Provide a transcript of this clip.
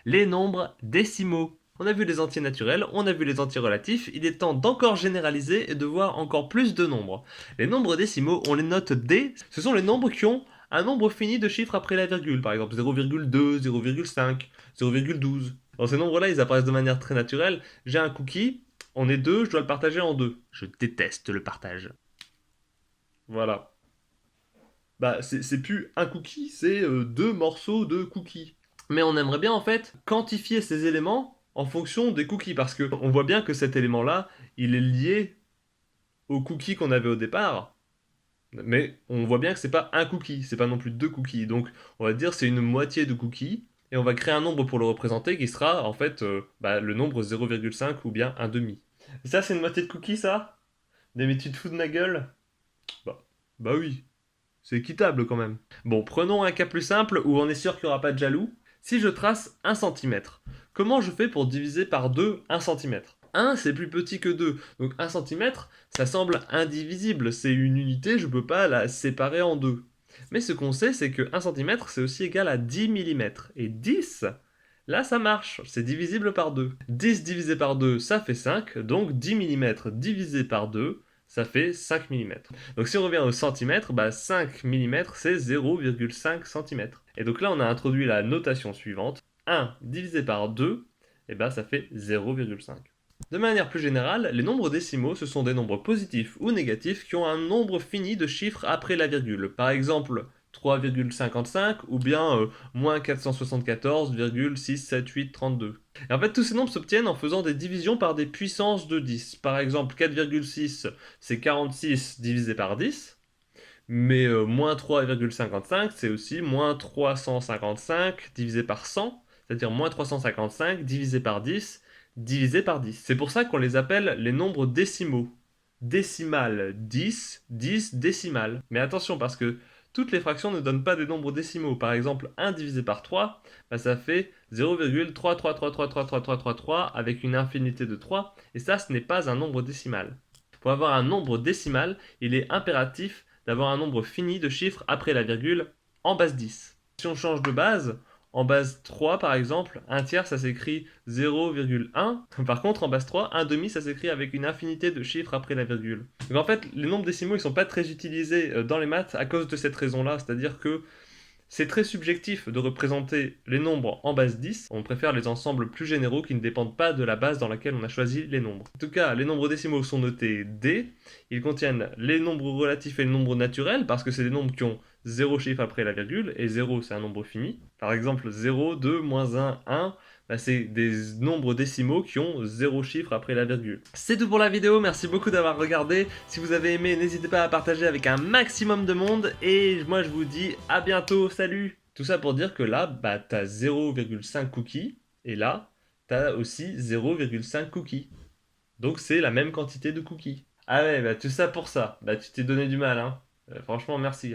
les nombres décimaux. On a vu les entiers naturels, on a vu les entiers relatifs, il est temps d'encore généraliser et de voir encore plus de nombres. Les nombres décimaux, on les note D, ce sont les nombres qui ont un nombre fini de chiffres après la virgule, par exemple 0,2, 0,5, 0,12. Dans ces nombres-là, ils apparaissent de manière très naturelle. J'ai un cookie, on est deux, je dois le partager en deux. Je déteste le partage. Voilà. Bah, c'est plus un cookie, c'est deux morceaux de cookie. Mais on aimerait bien en fait quantifier ces éléments en fonction des cookies, parce que on voit bien que cet élément-là, il est lié au cookie qu'on avait au départ, mais on voit bien que c'est pas un cookie, c'est pas non plus deux cookies, donc on va dire c'est une moitié de cookie, et on va créer un nombre pour le représenter qui sera en fait le nombre 0,5 ou bien un demi. Et ça c'est une moitié de cookie ça? Mais tu te fous de ma gueule? Bah, bah oui. C'est équitable quand même. Bon, prenons un cas plus simple où on est sûr qu'il n'y aura pas de jaloux. Si je trace 1 cm, comment je fais pour diviser par 2 1 cm? 1 c'est plus petit que 2, donc 1 cm ça semble indivisible, c'est une unité, je ne peux pas la séparer en deux. Mais ce qu'on sait c'est que 1 cm c'est aussi égal à 10 mm, et 10, là ça marche, c'est divisible par 2. 10 divisé par 2 ça fait 5, donc 10 mm divisé par 2 ça fait 5 mm. Donc si on revient au centimètre, 5 mm c'est 0,5 cm. Et donc là on a introduit la notation suivante. 1 divisé par 2, et ça fait 0,5. De manière plus générale, les nombres décimaux ce sont des nombres positifs ou négatifs qui ont un nombre fini de chiffres après la virgule. Par exemple 3,55 ou bien moins 474,67832. Et en fait, tous ces nombres s'obtiennent en faisant des divisions par des puissances de 10. Par exemple, 4,6, c'est 46 divisé par 10. Mais moins 3,55, c'est aussi moins 355 divisé par 100, c'est-à-dire moins 355 divisé par 10, divisé par 10. C'est pour ça qu'on les appelle les nombres décimaux. Décimal 10, 10 décimal. Mais attention, parce que toutes les fractions ne donnent pas des nombres décimaux. Par exemple, 1 divisé par 3, ça fait 0,3333333 avec une infinité de 3, et ça, ce n'est pas un nombre décimal. Pour avoir un nombre décimal, il est impératif d'avoir un nombre fini de chiffres après la virgule en base 10. Si on change de base, en base 3 par exemple, 1 tiers ça s'écrit 0,1. Par contre en base 3, 1 demi ça s'écrit avec une infinité de chiffres après la virgule. Donc en fait, les nombres décimaux ils sont pas très utilisés dans les maths à cause de cette raison-là, c'est-à-dire que c'est très subjectif de représenter les nombres en base 10, on préfère les ensembles plus généraux qui ne dépendent pas de la base dans laquelle on a choisi les nombres. En tout cas, les nombres décimaux sont notés D, ils contiennent les nombres relatifs et les nombres naturels, parce que c'est des nombres qui ont 0 chiffre après la virgule, et 0 c'est un nombre fini. Par exemple 0, 2, moins 1, 1, c'est des nombres décimaux qui ont 0 chiffre après la virgule. C'est tout pour la vidéo, merci beaucoup d'avoir regardé. Si vous avez aimé, n'hésitez pas à partager avec un maximum de monde. Et moi je vous dis à bientôt, salut. Tout ça pour dire que là, t'as 0,5 cookies. Et là, t'as aussi 0,5 cookies. Donc c'est la même quantité de cookies. Ah ouais, tout ça pour ça. Tu t'es donné du mal, hein. Franchement, merci.